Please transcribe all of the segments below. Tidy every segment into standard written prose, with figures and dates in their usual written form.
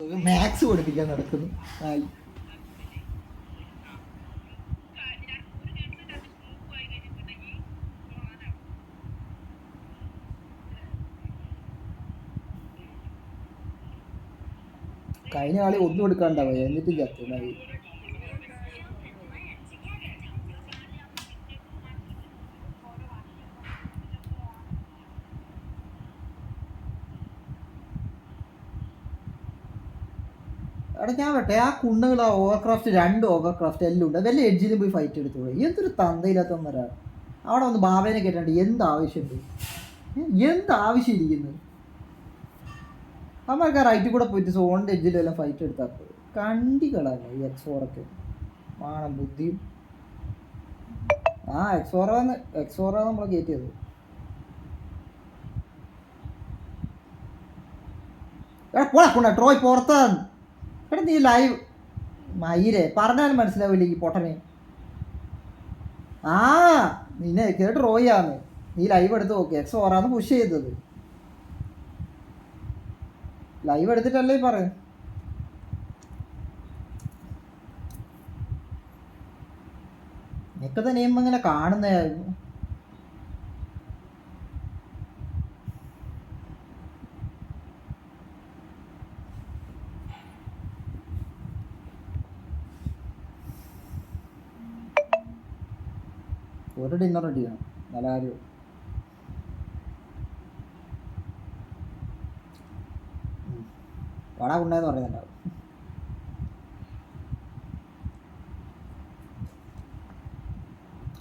Maths പഠിപ്പിക്കാൻ നടക്കുന്നു. കഴിഞ്ഞ കളി ഒന്നും എടുക്കാണ്ടാവുക എന്നിട്ടും ചത്തുനായി. എടാ ഞാൻ പറ്റേ ആ കുണ്ണുകൾ ആ ഓവർക്രാഫ്റ്റ് 2 ഓവർക്രാഫ്റ്റ് എല്ലാം ഉണ്ട്. വല്ല എഡ്ജിലും പോയി ഫൈറ്റ് എടുത്തോളൂ. എന്തൊരു തന്തയില്ലാത്തവന്മാരാ അവിടെ വന്ന് ബാബേനെ കേട്ടാണ്ട് എന്താവശ്യമുണ്ട്? എന്താവശ്യം ഇരിക്കുന്നു? നമ്മൾക്ക് ആ റൈറ്റിൽ കൂടെ പോയിട്ട് സോണിൻ്റെ എഡ്ജിലും എല്ലാം ഫൈറ്റ് എടുത്താൽ കണ്ടികളാണ് ഈ എക്സോറൊക്കെ. ആണം ബുദ്ധിയും ആ എക്സോറ നമ്മൾ കയറ്റിയത്. എടാ പോടാ ട്രോയ് പുറത്താണ്. എടാ നീ ലൈവ് മയിരെ പറഞ്ഞാലും മനസ്സിലാവില്ല ഈ പൊട്ടനെ. ആ നിന്നെ കേട്ട് റോയാണ് നീ ലൈവ് എടുത്ത് നോക്കി. എക്സോറാന്ന് പുഷ് ചെയ്തത്. ലൈവ് എടുത്തിട്ടല്ലേ പറയും. നിനക്കത് നെയിം ഇങ്ങനെ കാണുന്നതായിരുന്നു. ഒരു ഡിന്നർ റെഡി ചെയ്യണം. നല്ല കാര്യം. വട കൊണ്ടേന്ന് പറയുന്നുണ്ടാവും.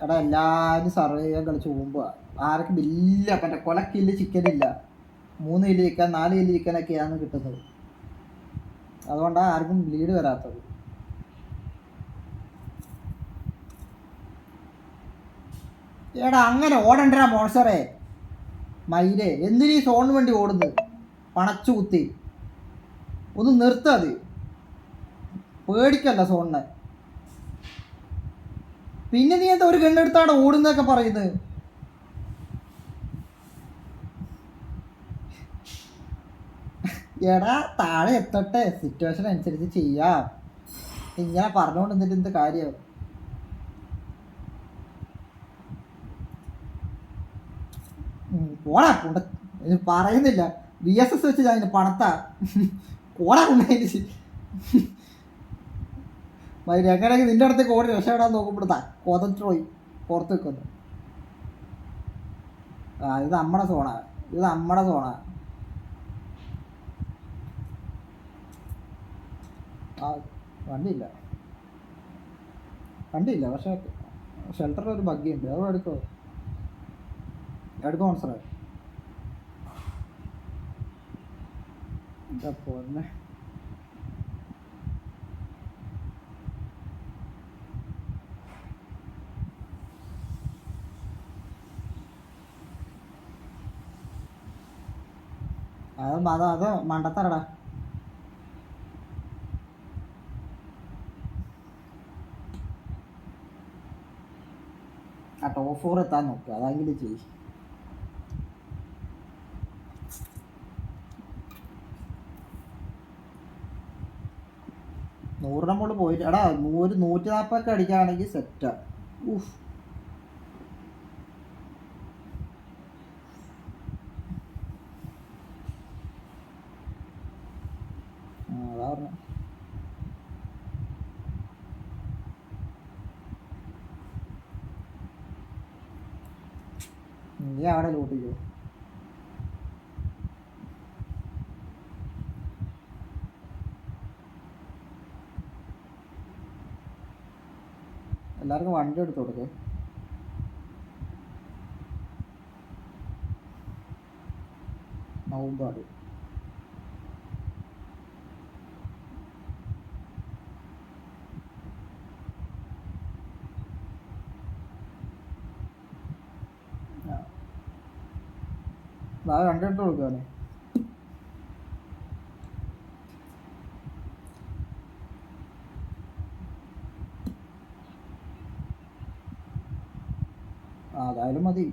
എടാ എല്ലാവരും സർവേ ചെയ്യാൻ കളിച്ച് പോകുമ്പോൾ ആർക്കും ഇല്ല. മറ്റേ കൊലക്കില്ല ചിക്കനില്ല. 3 കിലോ ചിക്കൻ 4 കിലോ ചിക്കനൊക്കെയാണ് കിട്ടുന്നത്. അതുകൊണ്ടാണ് ആർക്കും ലീഡ് വരാത്തത്. എടാ അങ്ങനെ ഓടണ്ടരാ മോൺസറേ മയിലേ. എന്തിനീ സോണിന് വേണ്ടി ഓടുന്നത്? പണച്ചു കുത്തി ഒന്ന് നിർത്തത്. പേടിക്കല്ല സോണിനെ. പിന്നെ നീ എന്താ ഒരു ഗണ്ണെടുത്താണ് ഓടുന്നതൊക്കെ പറയുന്നത്? എടാ താഴെ എത്തട്ടെ, സിറ്റുവേഷൻ അനുസരിച്ച് ചെയ്യാം. ഇങ്ങനെ പറഞ്ഞുകൊണ്ട് നിന്നിട്ട് എന്ത് കാര്യം? പോടാ കൊണ്ട പറയുന്നില്ല. VSS വെച്ച് ഞാൻ പണത്താ പോടാ കൊണ്ടതിന് എങ്ങനെയെങ്കിൽ നിന്റെ അടുത്തേക്ക് ഓടി രക്ഷപ്പെടാൻ നോക്കുമ്പോഴത്താ കൊതtroy പുറത്ത് വെക്കുന്നു. ഇത് നമ്മുടെ സോണാ. ആ വണ്ടിയില്ല പക്ഷെ ഷെൽട്ടറിൽ ഒരു ബഗ്ഗിയുണ്ട്. അത് എടുക്കോ മനസ്സിലായി. എന്താ പോന്നെ അത് മണ്ടത്തരടാ. ആ ടോപ്പ് 4 എത്താൻ നോക്കുക. അതെങ്കിലും ചെയ്യും. നൂറിനെ മുകളിൽ പോയിട്ട് എടാ 140 അടിക്കുകയാണെങ്കിൽ സെറ്റാ. ഊഫ് അതാ പറഞ്ഞ. നീ അവിടെ ലൂട്ടിക്കോ. എല്ലാവർക്കും വണ്ടി എടുത്തു കൊടുക്കേ. നൗമ്പാട് വണ്ടി എടുത്ത് കൊടുക്കാനെ. അതായാലും മതി.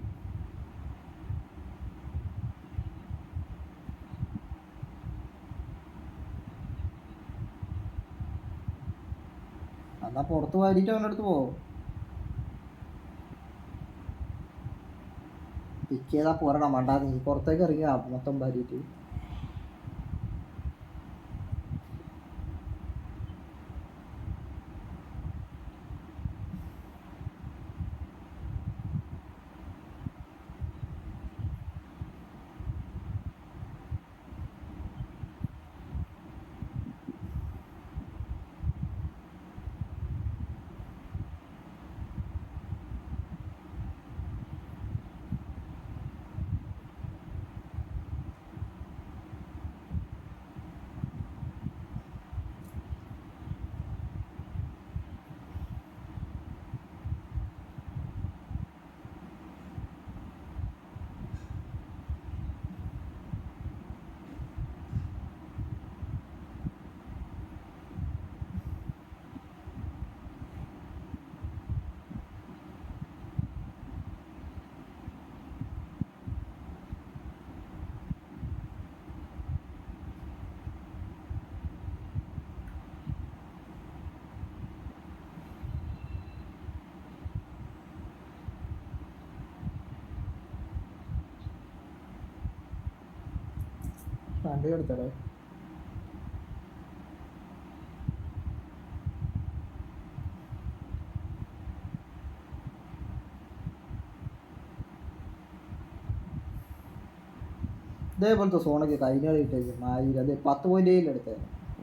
എന്നാൽ പുറത്ത് വാരിയിട്ട് അവൻ്റെ അടുത്ത് പോകും. പിക്ക് ചെയ്താൽ പോരടാ മണ്ടാ, നീ പുറത്തേക്ക് ഇറങ്ങിയ മൊത്തം വാരിയിട്ട്. വണ്ടി എടുത്തടേ. ഇതേപോലത്തെ സോണൊക്കെ കഴിഞ്ഞ കളി കിട്ടേക്കും 1000. അത് 10.7 എടുത്തേ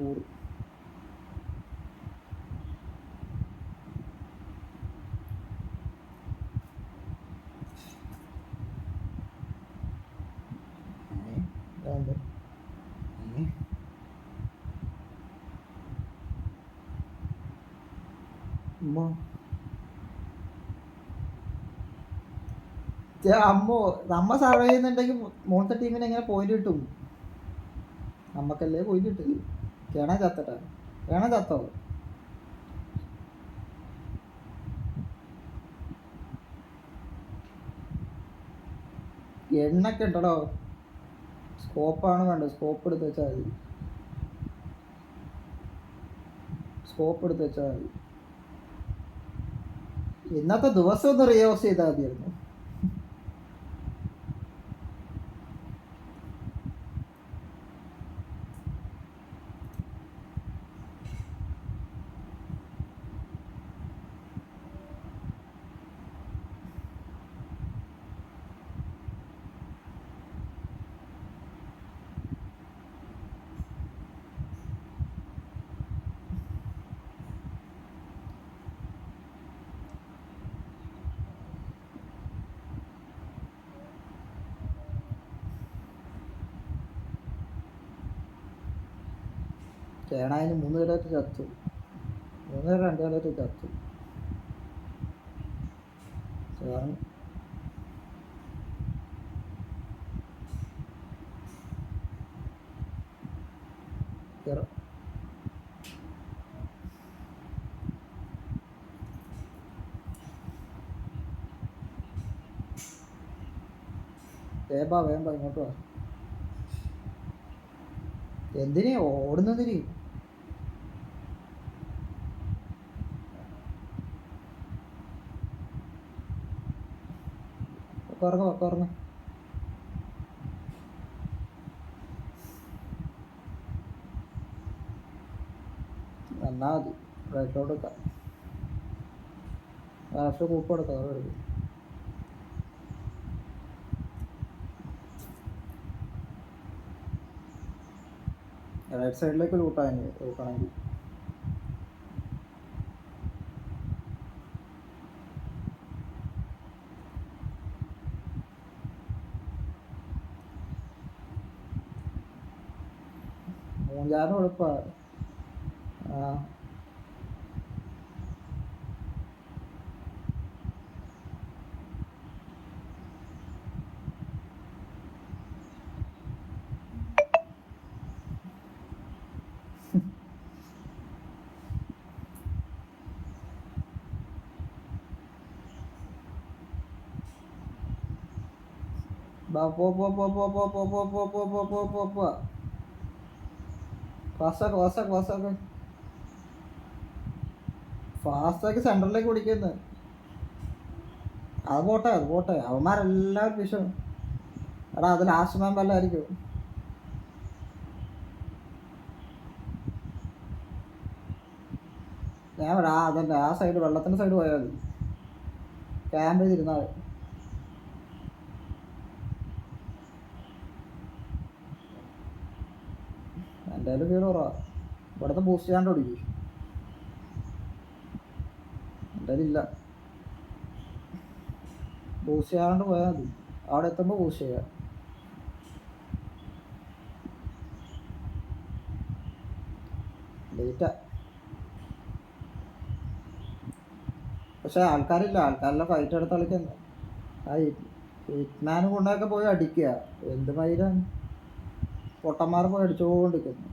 ഊറ്. അമ്മോ, നമ്മ സർവേ ചെയ്യുന്നുണ്ടെങ്കിൽ മൂന്നത്തെ ടീമിന് എങ്ങനെ പോയിന്റ് കിട്ടും? നമ്മക്കല്ലേ പോയിന്റ് കിട്ടില്ല. കേണ ചത്തട്ടെ, കേണ ചത്തോ? എണ്ണൊക്കെ ഉണ്ടോ? സ്കോപ്പാണ് വേണ്ടത്. സ്കോപ്പ് എടുത്ത് വെച്ചാൽ മതി. സ്കോപ്പ് എടുത്ത് വെച്ചാൽ മതി. ഇന്നത്തെ ദിവസം ഒന്ന് റിയോസ് ചെയ്താൽ മതിയായിരുന്നു. കേണായതിന് 3 പേരായിട്ട് ചത്തു. 3 പേര് 2 പേരായിട്ട് ചത്തു. ചേർന്ന് വേമ്പാ ഇങ്ങോട്ട് വാ. എന്തിനേ ഓടുന്നതിന്? കുറഞ്ഞ എന്നാ മതി. റൈറ്റോട്ട് വെക്കാം. ലാസ്റ്റ് കൂപ്പ് എടുക്കാം. അവിടെ എടുക്കും. റൈറ്റ് സൈഡിലേക്ക് ലൂട്ടാണെങ്കിൽ മൂഞ്ചാനും എളുപ്പമാണ്. ഫാസ്റ്റാക്കി സെൻറ്ററിലേക്ക് പിടിക്കുന്നത്. അത് പോട്ടെ അത് പോട്ടെ, അവന്മാരെല്ലാവരും വിഷം. എടാ അത് ലാസ്റ്റ് മാമ്പല്ലായിരിക്കും. ഞാൻ ആ അതന്നെ ആ സൈഡ് വെള്ളത്തിൻ്റെ സൈഡ് പോയാൽ മതി, ക്യാമ്പ് ചെയ്തിരുന്നാൽ മതി. എൻ്റെ കയ്യിൽ വീട് കുറവാ, ഇവിടുത്തെ ബൂസ്റ്റ് ചെയ്യാണ്ട് ഓടിക്കും. എൻ്റെ കയ്യിലില്ല, ബൂസ്റ്റ് ചെയ്യാണ്ട് പോയാൽ മതി. അവിടെ എത്തുമ്പോൾ ബൂസ്റ്റ് ചെയ്യാം. ലേറ്റാ, പക്ഷെ ആൾക്കാരില്ല, ആൾക്കാരെല്ലാം ഫൈറ്റ് എടുത്ത് കളിക്കുന്നു. ആ ഹിറ്റ്മാൻ കൊണ്ടൊക്കെ പോയി അടിക്കുക, എന്ത് മയിലാണ് പൊട്ടന്മാർ പോയി അടിച്ചുകൊണ്ടിരിക്കുന്നു.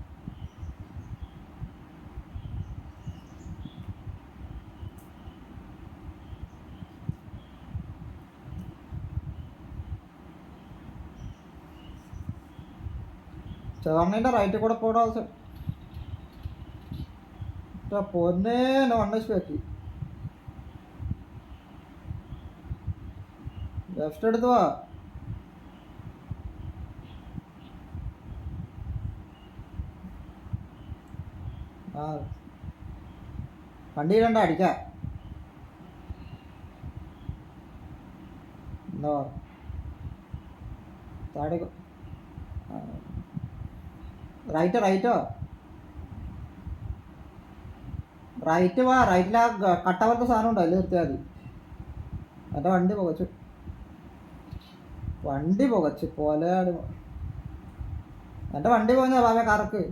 ചേർണിൻ്റെ റൈറ്റിൽ കൂടെ പോടാ പൊന്നേ, നോൺ വെജ് പറ്റി. ലെഫ്റ്റ് എടുത്ത് വാ. ആ വണ്ടി ഇടണ്ട, അടിക്കാം. എന്താ താഴെ റൈറ്റ് റൈറ്റോ റൈറ്റ് വാ. റൈറ്റിൽ ആ കട്ടവർക്ക് സാധനം ഉണ്ടോ, അതിൽ നിർത്തിയാൽ മതി. എൻ്റെ വണ്ടി പുകച്ചു പോലെ. എൻ്റെ വണ്ടി പോഞ്ഞാ ബാബേ കറക്ക്.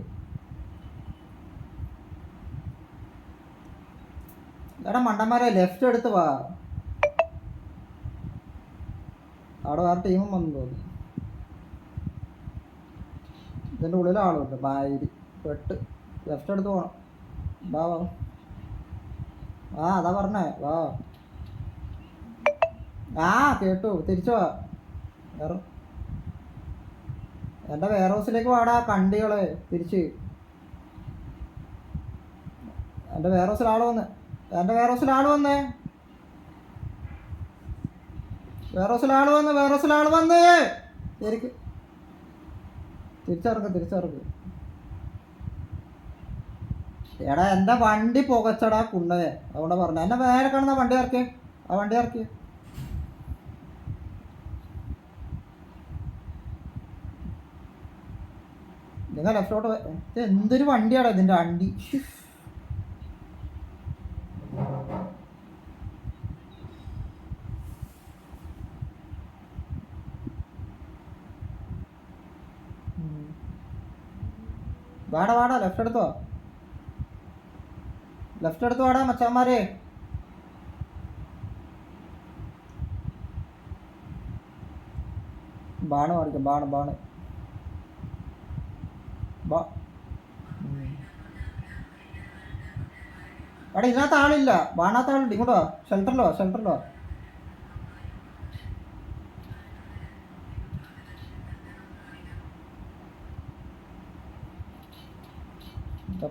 എടാ മണ്ടന്മാരെ, ലെഫ്റ്റ് എടുത്ത് വാ. അവിടെ വേറെ ടീമും വന്നു തോന്നുന്നു. ഇതിൻ്റെ ഉള്ളിൽ ആളുണ്ട്, ബായിരി പെട്ട്. ലെഫ്റ്റ് എടുത്ത് പോകണം. വാ വാ, ആ അതാ പറഞ്ഞേ, വാ. ആ കേട്ടു, തിരിച്ചു വാ. വേറെ എൻ്റെ വെയർ ഹൗസിലേക്ക് വാടാ കണ്ടികളെ, തിരിച്ച്. എൻ്റെ വെയർ ഹൗസിൽ ആൾ വന്നേ, എൻ്റെ വെയർ ഹൗസിൽ ആൾ വന്നേ, വെയർ ഹൗസിൽ ആൾ വന്നേ. ശരിക്ക് തിരിച്ചിറക്ക്. എടാ എൻ്റെ വണ്ടി പുകച്ചടാ കുണ്ടവേ, അതുകൊണ്ട് പറഞ്ഞു. എന്നെ വേറെ കാണുന്ന വണ്ടി ഇറക്കിയേ, ആ വണ്ടി ഇറക്കിയേ. നിങ്ങൾ ലെഫ്റ്റോട്ട്. ഇത് എന്തൊരു വണ്ടിയാടാ ഇതിൻ്റെ വണ്ടി. വാടാ ലെഫ്റ്റ് എടുത്തോ വാടാ മച്ചാന്മാരെ. ബാണ് മേടിക്കാം, ബാണ് എടാ ഇതിനകത്ത് ആളില്ല, ബാണകത്ത് ആളുണ്ട്. ഇങ്ങോട്ടോ, ഷെൽട്ടറിലോ.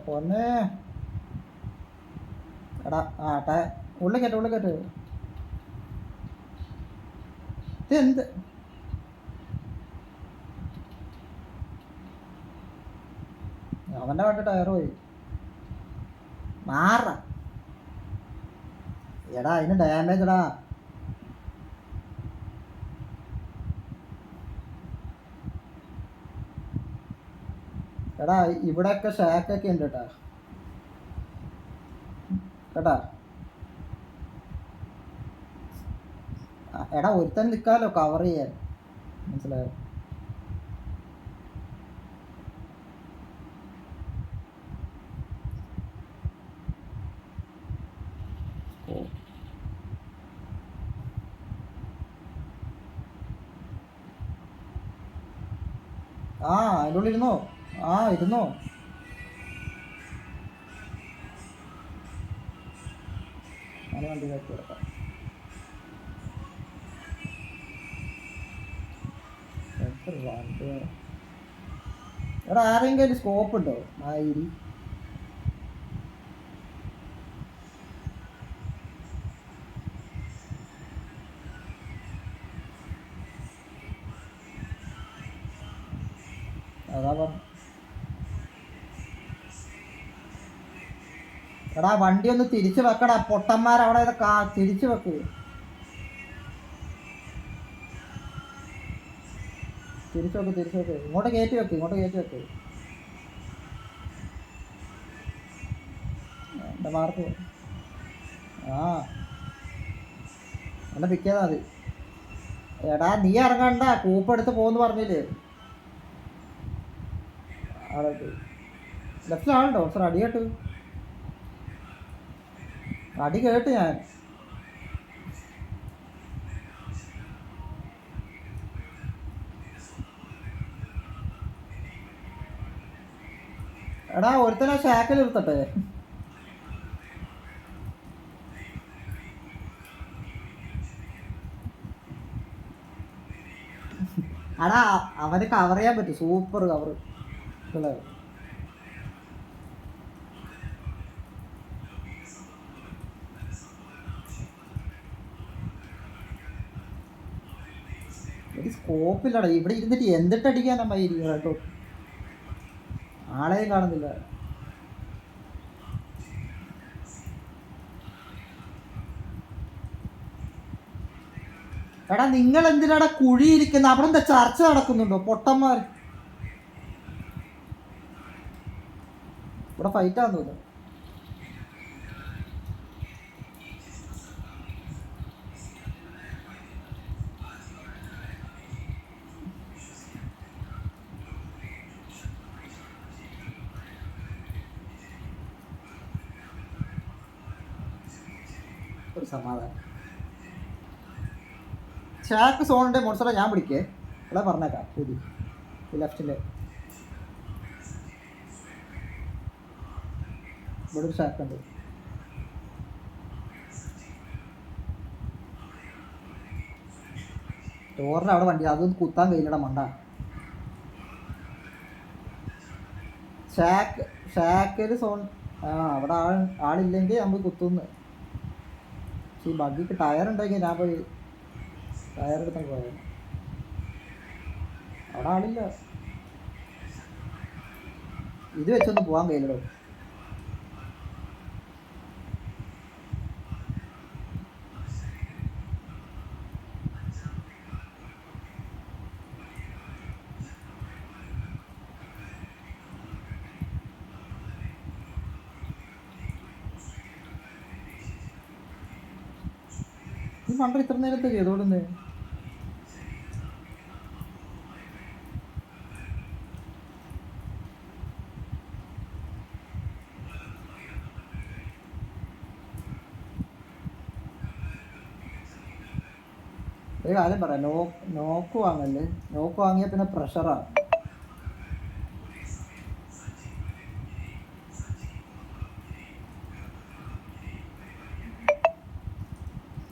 പൊന്നെ എടാ ഉള്ളിൽ കയറ്റ്. ഇത് എന്ത് അവൻ്റെ വണ്ടി ടയർ പോയി. മാറ എടാ, അതിന് ഡാമേജ് എടാ. എടാ ഇവിടെയൊക്കെ ഷാക്കൊക്കെ ഉണ്ട് കേട്ടാ. എടാ ഒരുത്തൻ നിൽക്കാമല്ലോ കവർ ചെയ്യാൻ, മനസ്സിലായോ? ആ അതിൻ്റെ ഉള്ളിൽ ഇരുന്നോ. അങ്ങനെ വണ്ടി കയറ്റി കൊടുക്കാം. എടാ ആരെങ്കിലും സ്കോപ്പ് ഉണ്ടോ? ആയിരി എടാ വണ്ടി ഒന്ന് തിരിച്ചു വെക്കടാ, പൊട്ടന്മാരവിടെ തിരിച്ചു വെക്ക്. തിരിച്ചു വെക്ക്. ഇങ്ങോട്ട് കയറ്റി വെക്ക്. എൻ്റെ മാർക്ക് ആ എന്നെ പിക്ക് മതി. എടാ നീ ഇറങ്ങണ്ട, കൂപ്പെടുത്ത് പോകുന്നു പറഞ്ഞില്ലേ. അവിടെ ലെഫ്റ്റിലാണല്ലോ സാർ. അടി കേട്ട് ഞാൻ. എടാ ഒരുത്തനെ ഷാക്കിൽ എടുത്തട്ടെ. എടാ അവന് കവർ ചെയ്യാൻ പറ്റും, സൂപ്പർ കവർ. ഒരു സ്കോപ്പില്ലടാ ഇവിടെ ഇരുന്നിട്ട്. എന്തിട്ടടിക്കാനമ്മ കേട്ടോ, ആളെയും കാണുന്നില്ല. എടാ നിങ്ങൾ എന്തിനാടാ കുഴിയിരിക്കുന്ന? അവിടെ എന്താ ചർച്ച നടക്കുന്നുണ്ടോ പൊട്ടന്മാർ? ഇവിടെ ഫൈറ്റാന്ന് തോന്നുന്നു. ഒരു സമാധാനം. ഷാക്ക് സോണിൻ്റെ മോൺസ്റ്ററെ ഞാൻ പിടിക്കേ. ഇവിടെ പറഞ്ഞേക്കാം. ശരി, ലെഫ്റ്റിൻ്റെ ഇവിടെ ഒരു ഷാക്ക് ഉണ്ട്. ടോറിൻ്റെ അവിടെ വണ്ടി, അതൊന്നും കുത്താൻ കഴിയില്ലടാ മണ്ട. ഷാക്കിൽ സോൺ. അവിടെ ആളില്ലെങ്കിൽ നമ്മൾ കുത്തുന്നു. പക്ഷേ ഈ ബഗ്ഗിക്ക് ടയർ ഉണ്ടെങ്കിൽ ഞാൻ പോയി ടയർ എടുത്താൽ പോയത്. അവിടെ ആളില്ല. ഇത് വെച്ചൊന്നും പോകാൻ കഴിയില്ലടോ. ഈ പണ്ട് ഇത്ര നേരത്തെ ചെയ്തോടുന്നേ. ഒരു കാര്യം പറയാം, നോക്ക് വാങ്ങല്ലേ. നോക്ക് വാങ്ങിയാൽ പിന്നെ പ്രഷറാണ്.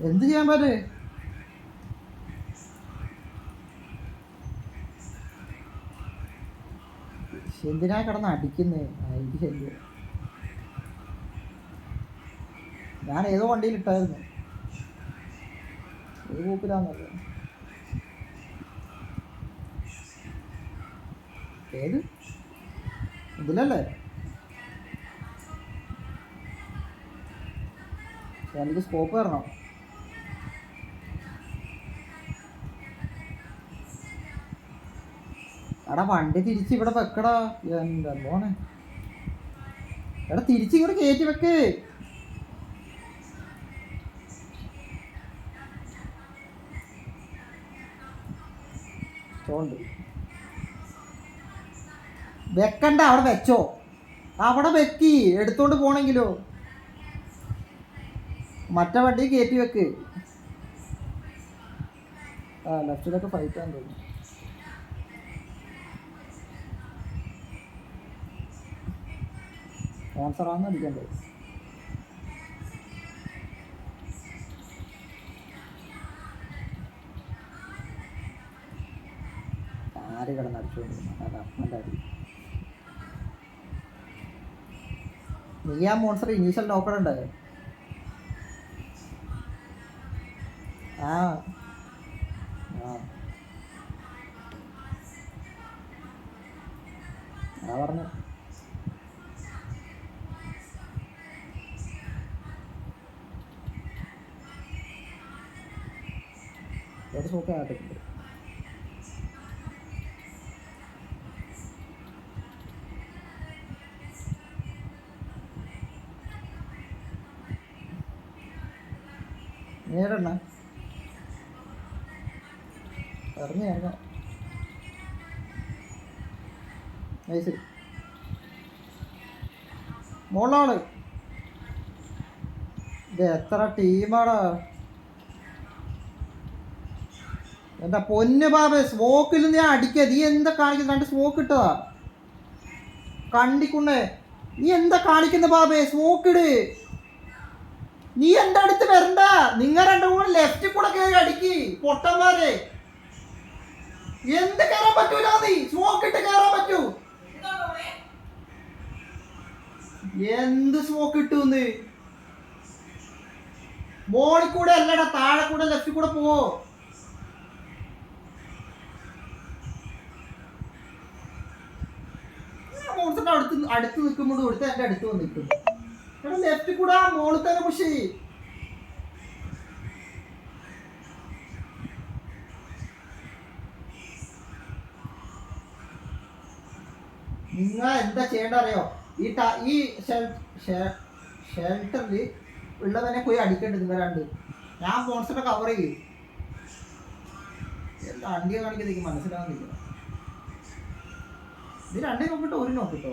എന്ത് ചെയ്യാൻ പറ്റേ? എന്തിനാ കിടന്ന് അടിക്കുന്നേ? ഇത് ശല്യം. ഞാൻ ഏതോ വണ്ടിയിൽ ഇട്ടായിരുന്നു. ഏത് കൂപ്പിലാന്നല്ലോ. ഏത് ഇതിലല്ലേ? എനിക്ക് സ്കോപ്പ് തരണം. എടാ വണ്ടി തിരിച്ച് ഇവിടെ വെക്കടാ. എന്താ മോനെ, എടാ തിരിച്ച് ഇവിടെ കയറ്റി വെക്ക്. ചോണ്ട് വെക്കണ്ട, അവിടെ വെച്ചോ. അവിടെ വെക്കി എടുത്തോണ്ട് പോണെങ്കിലോ. മറ്റേ വണ്ടി കയറ്റി വെക്ക്. ലെഫ്റ്റിലൊക്കെ ഫൈറ്റാന്ന് തോന്നുന്നു. സ്പോൺസറാന്ന് അടിക്കണ്ടേ? ആര് കിടന്ന് അടിച്ചുകൊണ്ടിരുന്നു? അത് അപ്പൻ്റെ അടി. നീ ആ മോൺസ്റ്റർ ഇനീഷ്യൽ നോക്കണുണ്ട്. ആ പറഞ്ഞു. ഒരു സ്മോക്ക് ആയിട്ടുണ്ട്. നേരെണ്ണ ഇറങ്ങി ഇറങ്ങാം. നൈസ് മോളാണ്. ഇത് എത്ര ടീമാടാ എന്താ പൊന്ന് ബാബേ. സ്മോക്കിൽ ഞാൻ അടിക്കുക. നീ എന്താ കാണിക്കുന്നത്? 2 സ്മോക്ക് ഇട്ടതാ കണ്ടിക്കുന്നേ. നീ എന്താ കാണിക്കുന്ന ബാബേ? സ്മോക്ക് ഇട്. നീ എൻ്റെ അടുത്ത് വരണ്ട. നിങ്ങൾ 2 കൂടെ ലെഫ്റ്റിൽ കൂടെ കയറി അടിക്ക് പൊട്ടന്മാരെ. എന്ത് കയറാൻ പറ്റൂല? നീ സ്മോക്ക് ഇട്ട് കയറാൻ പറ്റൂ? എന്ത് സ്മോക്ക് ഇട്ടൂന്ന്? മോളിൽ കൂടെ അല്ലടാ, താഴെ കൂടെ ലെഫ്റ്റിൽ കൂടെ പോവോ? അടുത്ത് നിൽക്കുമ്പോൾ കൊടുത്ത് എന്റെ അടുത്ത് വന്ന് നിൽക്കുന്നു. എടാ ലെഫ്റ്റ് കൂടെ മോളിൽ തന്നെ പുഷ്. നിങ്ങൾ എന്താ ചെയ്യേണ്ട അറിയോ? ഈ ഷെൽട്ടറിൽ ഉള്ളവനെ പോയി അടിക്കേണ്ടത് നിങ്ങൾ 2. ഞാൻ മോൺസ്റ്ററെ കവർ ചെയ്യും. എന്താ അണ്ടിയെ കാണിക്കുന്നത് എനിക്ക് മനസ്സിലാവുന്നില്ല. ഇത് 2 നോക്കിട്ടോ 1 നോക്കിട്ടോ.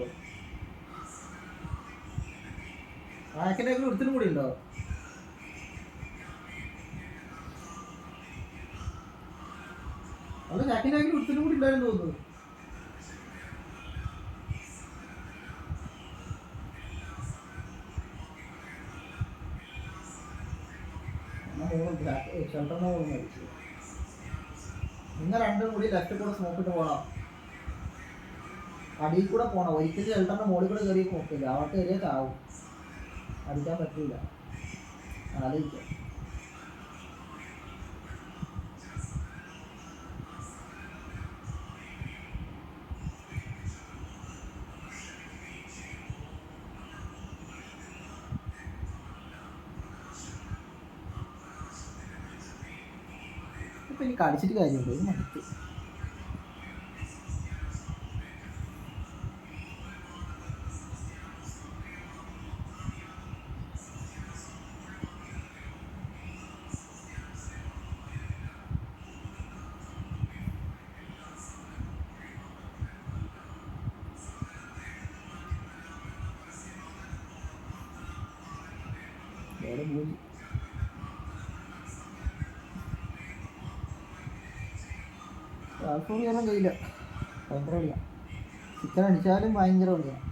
റാക്കിൻ്റെ ഒരുത്തിനും കൂടി ഉണ്ടോ? അല്ല ജാക്കിൻ്റെ ഒരുത്തിനും കൂടി ഉണ്ടായിരുന്നു തോന്നുന്നു. നിങ്ങൾ 2 കൂടി ലെഫ്റ്റ് കൂടെ സ്മോക്കിട്ട് പോകണം. അടിയിൽ കൂടെ പോകണം. ഒരിക്കലും ഷെൽട്ടറിന്റെ മുകളിൽ കൂടെ കയറി നോക്കില്ല. അവിടെ കയറിയ ചാവും. അടിക്കാൻ പറ്റില്ല. ആലോചിക്കാം. ഇപ്പം എനിക്ക് അടിച്ചിട്ട് കാര്യമുണ്ട്. ഇത് മടുത്ത്. ട്രാൻസ്ഫോർ ചെയ്യാനും കഴിയില്ല. ഭയങ്കര കളിയാണ്. ചിക്കൻ അടിച്ചാലും ഭയങ്കര കളിയാണ്.